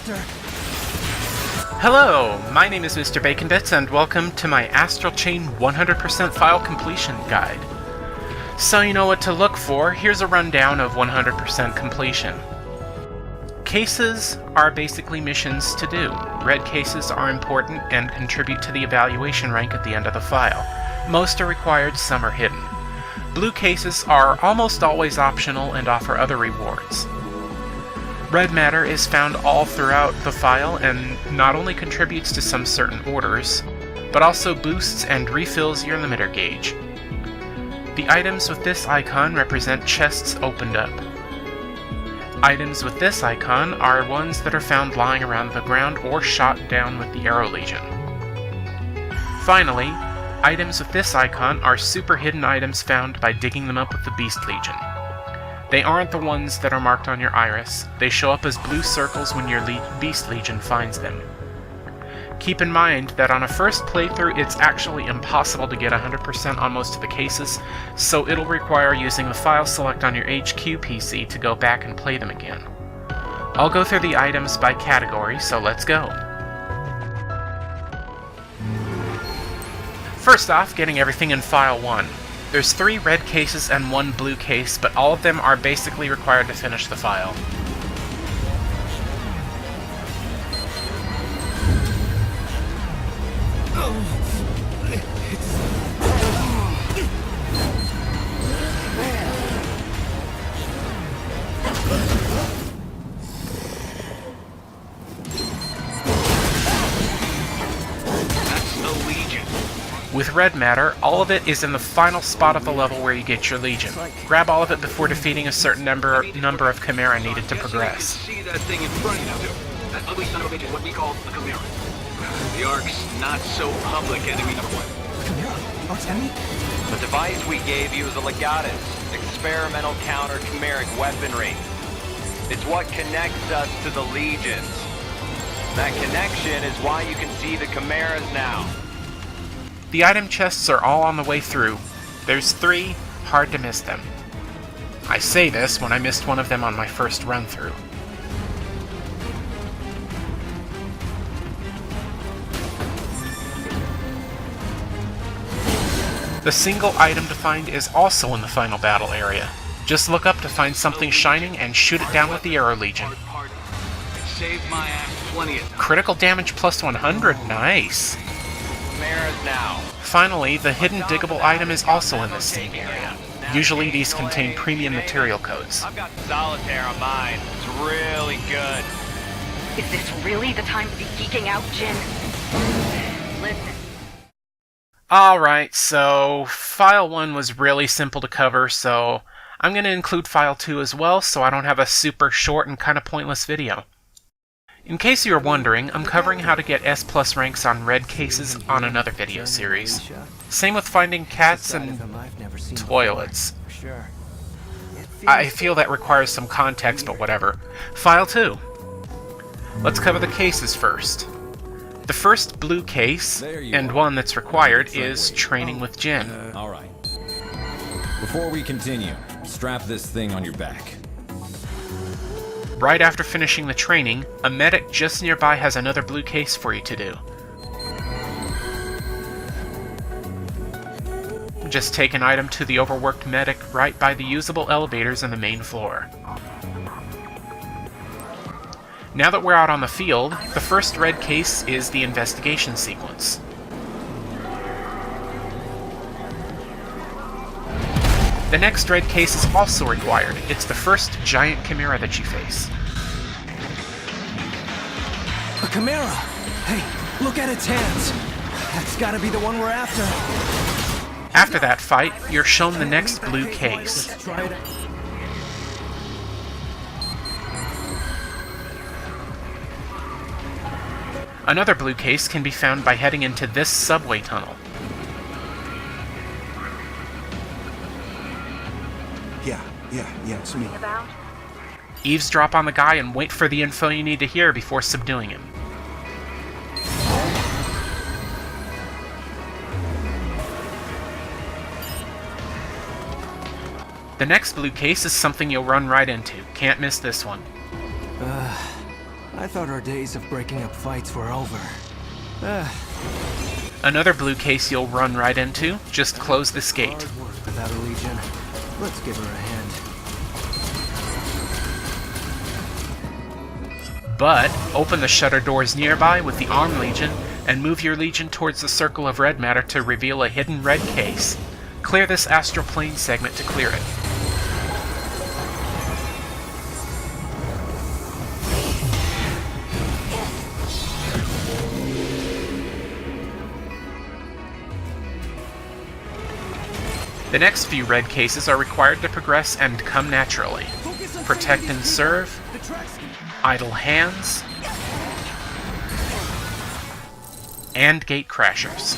after. Hello, my name is Mr. Baconbits, and welcome to my Astral Chain 100% file completion guide. So you know what to look for, here's a rundown of 100% completion. Cases are basically missions to do. Red cases are important and contribute to the evaluation rank at the end of the file. Most are required, some are hidden. Blue cases are almost always optional and offer other rewards. Red matter is found all throughout the file and not only contributes to some certain orders, but also boosts and refills your limiter gauge. The items with this icon represent chests opened up. Items with this icon are ones that are found lying around the ground or shot down with the Arrow Legion. Finally, items with this icon are super hidden items found by digging them up with the Beast Legion. They aren't the ones that are marked on your iris. They show up as blue circles when your Beast Legion finds them. Keep in mind that on a first playthrough it's actually impossible to get 100% on most of the cases, so it'll require using the file select on your HQ PC to go back and play them again. I'll go through the items by category, so let's go. First off, getting everything in File 1. There's 3 red cases and 1 blue case, but all of them are basically required to finish the file. With red matter, all of it is in the final spot of the level where you get your Legion. Grab all of it before defeating a certain number of chimera needed to progress. See that thing in front of you. That ugly son of a bitch is what we call a chimera. The Ark's not so public enemy number 1. Chimera? Ark's enemy? The device we gave you is a Legatus, experimental counter-chimeric weaponry. It's what connects us to the Legions. That connection is why you can see the chimeras now. The item chests are all on the way through. There's 3, hard to miss them. I say this when I missed one of them on my first run-through. The single item to find is also in the final battle area. Just look up to find something shining and shoot it down with the Arrow Legion. It saved my ass plenty of time. Critical damage plus 100, nice! Chimeras now. Finally, the hidden diggable item is also in this same area. Usually these contain premium material codes. I've got solitaire on mine. It's really good. Is this really the time to be geeking out, Jin? Listen. Alright, so File 1 was really simple to cover, so I'm going to include File 2 as well, so I don't have a super short and kind of pointless video. In case you were wondering, I'm covering how to get S+ ranks on red cases on another video series. Same with finding cats and toilets. I feel that requires some context, but whatever. File 2. Let's cover the cases first. The first blue case, and one that's required, is Training with Jin. Alright. Before we continue, strap this thing on your back. Right after finishing the training, a medic just nearby has another blue case for you to do. Just take an item to the overworked medic right by the usable elevators in the main floor. Now that we're out on the field, the first red case is the investigation sequence. The next red case is also required. It's the first giant chimera that you face. A chimera! Hey, look at its hands! That's gotta be the one we're after. After that fight, you're shown the next blue case. Let's try it. Another blue case can be found by heading into this subway tunnel. Yeah, it's me. Eavesdrop on the guy and wait for the info you need to hear before subduing him. The next blue case is something you'll run right into. Can't miss this one. I I thought our days of breaking up fights were over. Another blue case you'll run right into. Just close this gate. Hard work without a Legion. Let's give her a hand. But open the shutter doors nearby with the Arm Legion and move your Legion towards the circle of red matter to reveal a hidden red case. Clear this astral plane segment to clear it. The next few red cases are required to progress and come naturally. Protect and Serve, Idle Hands, and Gate Crashers.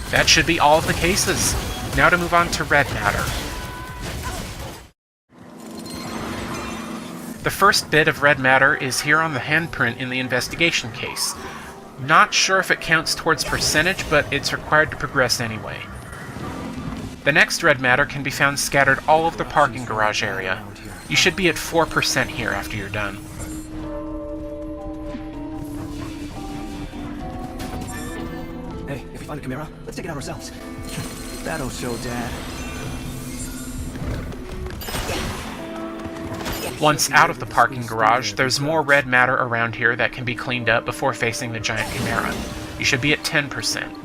That should be all of the cases. Now to move on to red matter. The first bit of red matter is here on the handprint in the investigation case. Not sure if it counts towards percentage, but it's required to progress anyway. The next red matter can be found scattered all over the parking garage area. You should be at 4% here after you're done. Hey, if we find a chimera, let's take it out ourselves. That'll show Dad. Once out of the parking garage, there's more red matter around here that can be cleaned up before facing the giant chimera. You should be at 10%.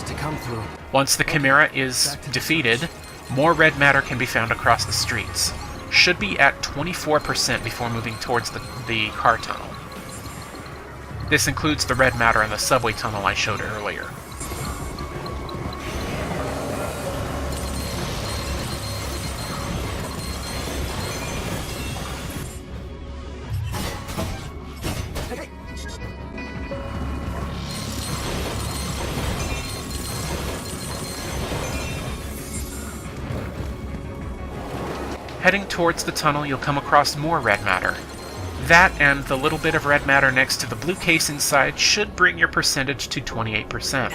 To come through. Once the chimera is defeated, more red matter can be found across the streets. Should be at 24% before moving towards the car tunnel. This includes the red matter in the subway tunnel I showed earlier. Heading towards the tunnel, you'll come across more red matter. That and the little bit of red matter next to the blue case inside should bring your percentage to 28%.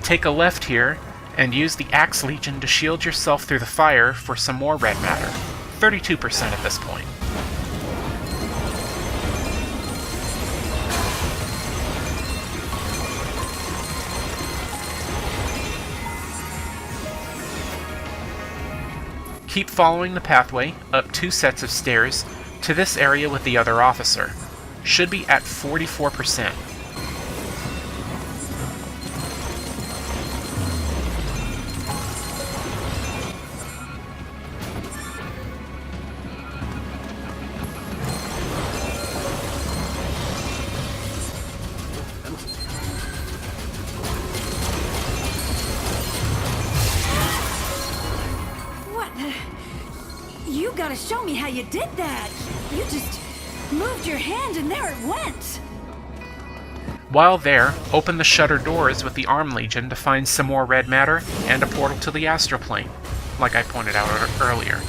Take a left here, and use the Axe Legion to shield yourself through the fire for some more red matter. 32% at this point. Keep following the pathway, up 2 sets of stairs, to this area with the other officer. Should be at 44%. You gotta show me how you did that! You just moved your hand and there it went! While there, open the shutter doors with the Arm Legion to find some more red matter and a portal to the Astral Plane, like I pointed out earlier.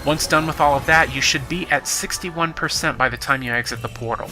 Once done with all of that, you should be at 61% by the time you exit the portal.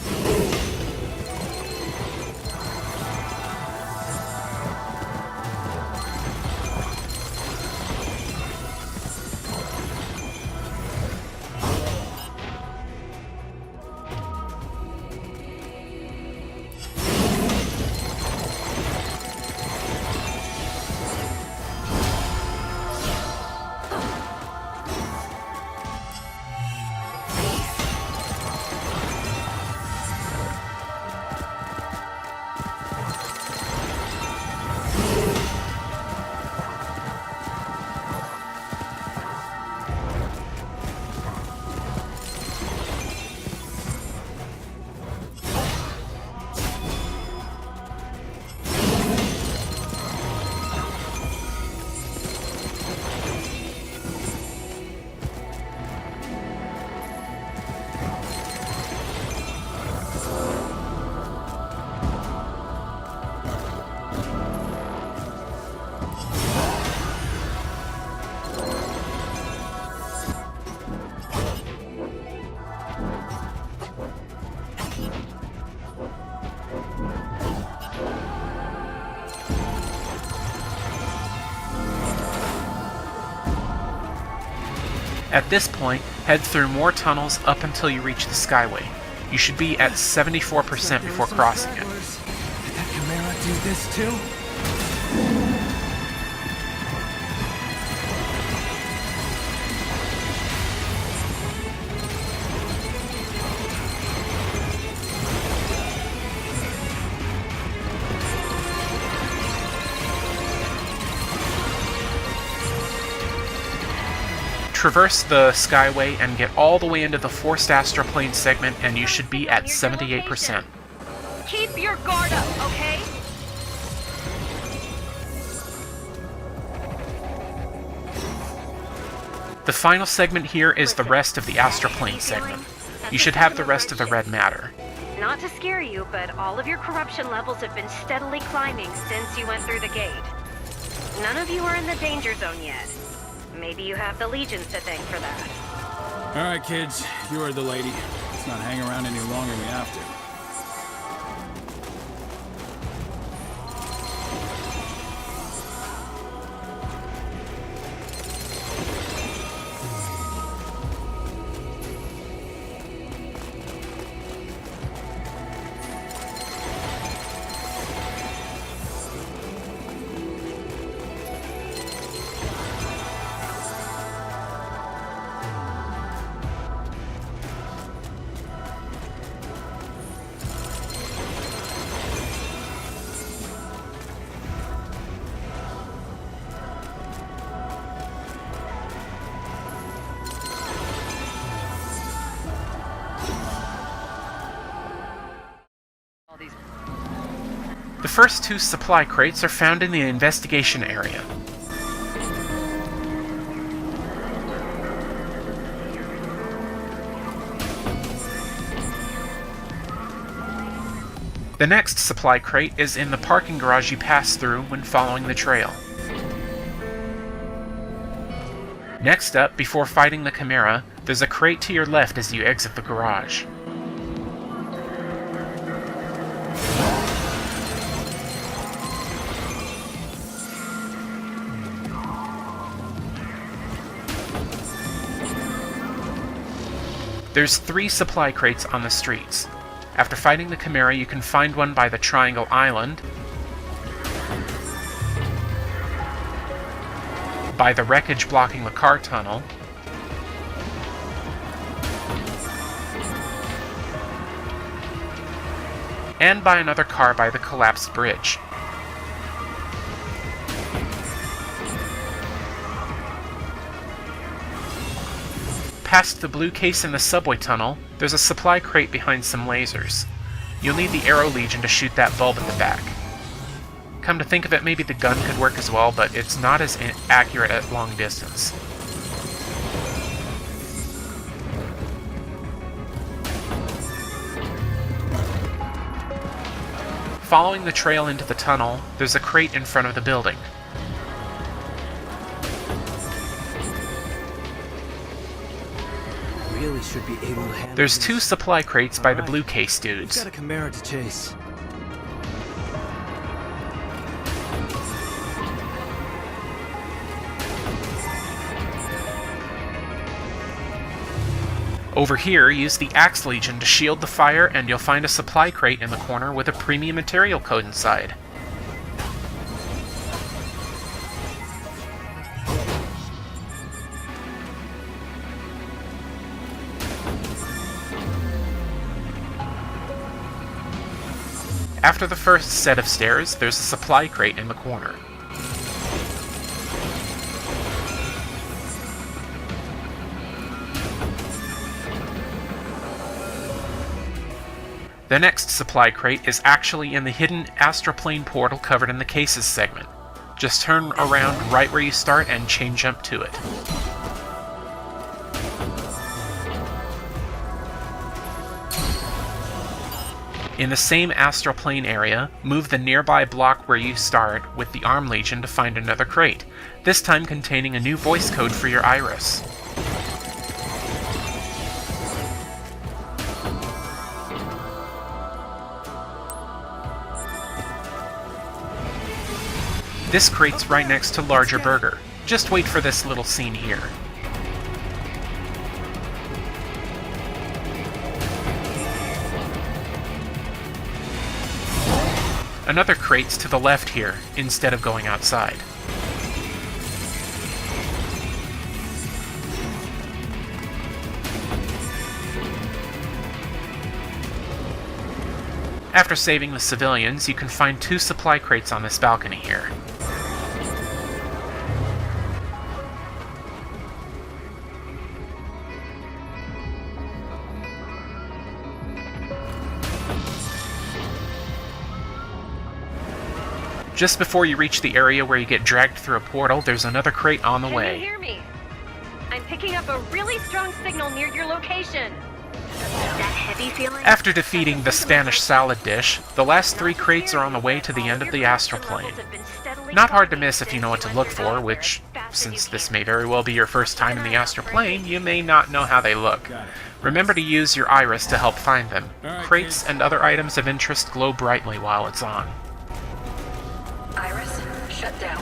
At this point, head through more tunnels up until you reach the Skyway. You should be at 74% before crossing it. Did that chimera do this too? Traverse the Skyway and get all the way into the Forced Astral Plane segment, and you should be at 78%. Keep your guard up, okay? The final segment here is the rest of the Astral Plane segment. You should have the rest of the red matter. Not to scare you, but all of your corruption levels have been steadily climbing since you went through the gate. None of you are in the danger zone yet. Maybe you have the Legions to thank for that. All right, kids, you heard the lady. Let's not hang around any longer than we have to. The first two supply crates are found in the investigation area. The next supply crate is in the parking garage you pass through when following the trail. Next up, before fighting the Chimera, there's a crate to your left as you exit the garage. There's 3 supply crates on the streets. After fighting the Chimera, you can find one by the Triangle Island, by the wreckage blocking the car tunnel, and by another car by the collapsed bridge. Past the blue case in the subway tunnel, there's a supply crate behind some lasers. You'll need the Arrow Legion to shoot that bulb at the back. Come to think of it, maybe the gun could work as well, but it's not as accurate at long distance. Following the trail into the tunnel, there's a crate in front of the building. Really should be able to handle There's this. 2 supply crates by the Alright, blue case We've dudes. got a chimera to chase. Over here, use the Axe Legion to shield the fire, and you'll find a supply crate in the corner with a premium material code inside. After the first set of stairs, there's a supply crate in the corner. The next supply crate is actually in the hidden Astral Plane portal covered in the Cases segment. Just turn around right where you start and chain jump to it. In the same Astral Plane area, move the nearby block where you start with the Arm Legion to find another crate, this time containing a new voice code for your Iris. This crate's right next to Larger Burger. Just wait for this little scene here. Another crate's to the left here, instead of going outside. After saving the civilians, you can find 2 supply crates on this balcony here. Just before you reach the area where you get dragged through a portal, there's another crate on the way. Can you hear me? I'm picking up a really strong signal near your location. That heavy feeling? After defeating the Spanish salad dish, the last 3 crates are on the way to the end of the Astral Plane. Not hard to miss if you know what to look for, which, since this may very well be your first time in the Astral Plane, you may not know how they look. Remember to use your iris to help find them. Crates and other items of interest glow brightly while it's on. Iris, shut down.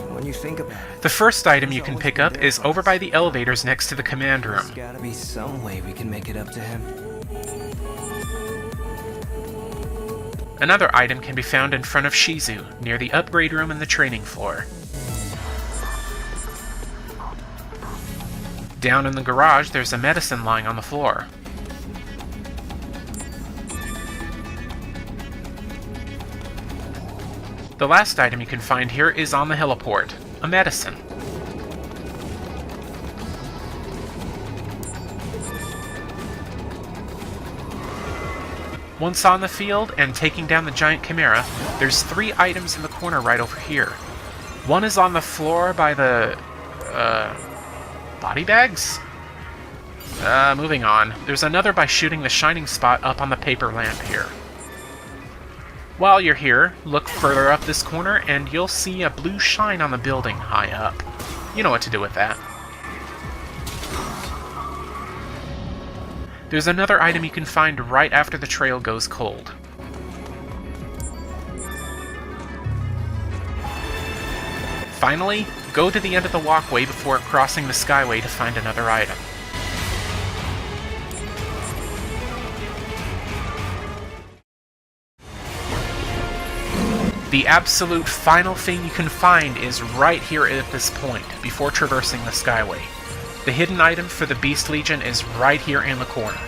When you think about it, The first item you can pick up is over by the elevators next to the command room. there's gotta be some way we can make it up to him. Another item can be found in front of Shizu, near the upgrade room and the training floor. Down in the garage, there's a medicine lying on the floor. The last item you can find here is on the heliport, a medicine. Once on the field and taking down the giant chimera, there's 3 items in the corner right over here. One is on the floor by the, body bags? Moving on. There's another by shooting the shining spot up on the paper lamp here. While you're here, look further up this corner and you'll see a blue shine on the building high up. You know what to do with that. There's another item you can find right after the trail goes cold. Finally, go to the end of the walkway before crossing the skyway to find another item. The absolute final thing you can find is right here at this point, before traversing the skyway. The hidden item for the Beast Legion is right here in the corner.